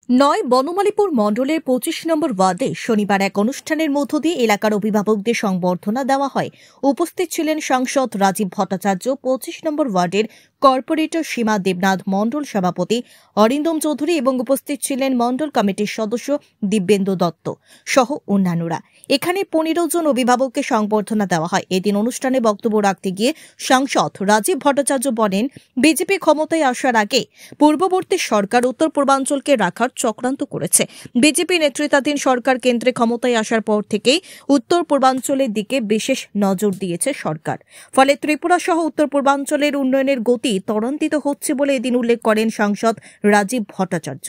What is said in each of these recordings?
নয় বনমালীপুর মণ্ডলের ২৫ নম্বর ওয়ার্ডে শনিবার এক অনুষ্ঠানের মধ্য দিয়ে এলাকার অভিভাবকদের সংবর্ধনা দেওয়া হয়। উপস্থিত ছিলেন সাংসদ রাজীব ভট্টাচার্য, ২৫ নম্বর ওয়ার্ডের কর্পোরেটর সীমা দেবনাথ মণ্ডল, সভাপতি অরিন্দম চৌধুরী এবং উপস্থিত ছিলেন মণ্ডল কমিটির সদস্য দিব্যেন্দু দত্ত সহ অন্যান্যরা। এখানে ১৫ জন অভিভাবককে সংবর্ধনা দেওয়া হয়। এদিন অনুষ্ঠানে বক্তব্য রাখতে গিয়ে সাংসদ রাজীব ভট্টাচার্য বলেন, বিজেপি ক্ষমতায় আসার আগে পূর্ববর্তী সরকার উত্তর পূর্বাঞ্চলকে রাখার চক্রান্ত করেছে। বিজেপি নেতৃত্বাধীন সরকার কেন্দ্রে ক্ষমতায় আসার পর থেকেই উত্তর পূর্বাঞ্চলের দিকে বিশেষ নজর দিয়েছে সরকার। ফলে ত্রিপুরা সহ উত্তর পূর্বাঞ্চলের উন্নয়নের গতি ত্বরান্বিত হচ্ছে বলে এদিন উল্লেখ করেন সাংসদ রাজীব ভট্টাচার্য।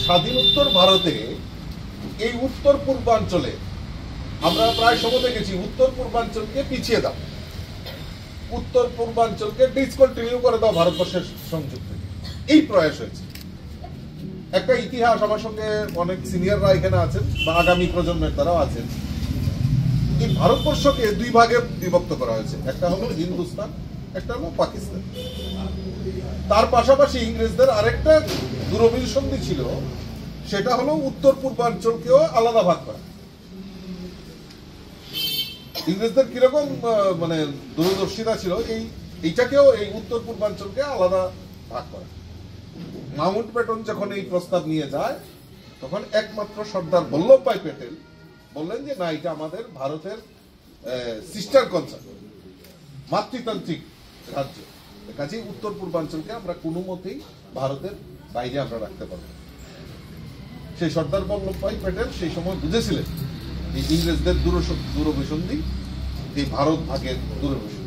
স্বাধীনোত্তর ভারতে এই উত্তর পূর্বাঞ্চলে আমরা প্রায় সময় দেখেছি উত্তর পূর্বাঞ্চলকে পিছিয়ে দাও, উত্তর পূর্বাঞ্চলকে ডিসকন্টিনিউ করে দাও ভারতবর্ষের সংযুক্ত, এই প্রয়াস হয়েছে। একটা ইতিহাস, আমার সঙ্গে অনেক সিনিয়ররা এখানে আছেন বা আগামী প্রজন্মের দ্বারাও আছেন। এই ভারতবর্ষকে দুই ভাগে বিভক্ত করা হয়েছে, একটা হলো হিন্দুস্তান, একটা হলো পাকিস্তান। তার পাশাপাশি ইংরেজদের আরেকটা দূরভিসন্ধি ছিল, সেটা হলো উত্তর পূর্বাঞ্চলকেও আলাদা ভাগ করা। ইংরেজদের কিরকম দূরদর্শিতা ছিল, এইটাকেও এই উত্তর পূর্বাঞ্চলকে আলাদা ভাগ করা। মাউন্ট ব্যাটন যখন এই প্রস্তাব নিয়ে যায়, তখন একমাত্র সর্দার বল্লভভাই প্যাটেল বললেন যে না, এটা আমাদের ভারতের সিস্টার কনসার্ন, মাতৃতান্ত্রিক রাজ্য, কাজেই উত্তর পূর্বাঞ্চলকে আমরা কোনো মতেই ভারতের বাইরে আমরা রাখতে পারবো। সেই সর্দার বল্লভভাই প্যাটেল সেই সময় বুঝেছিলেন এই ইংরেজদের দূরভিসন্ধি, এই ভারত ভাগের দূরভিসন্ধি।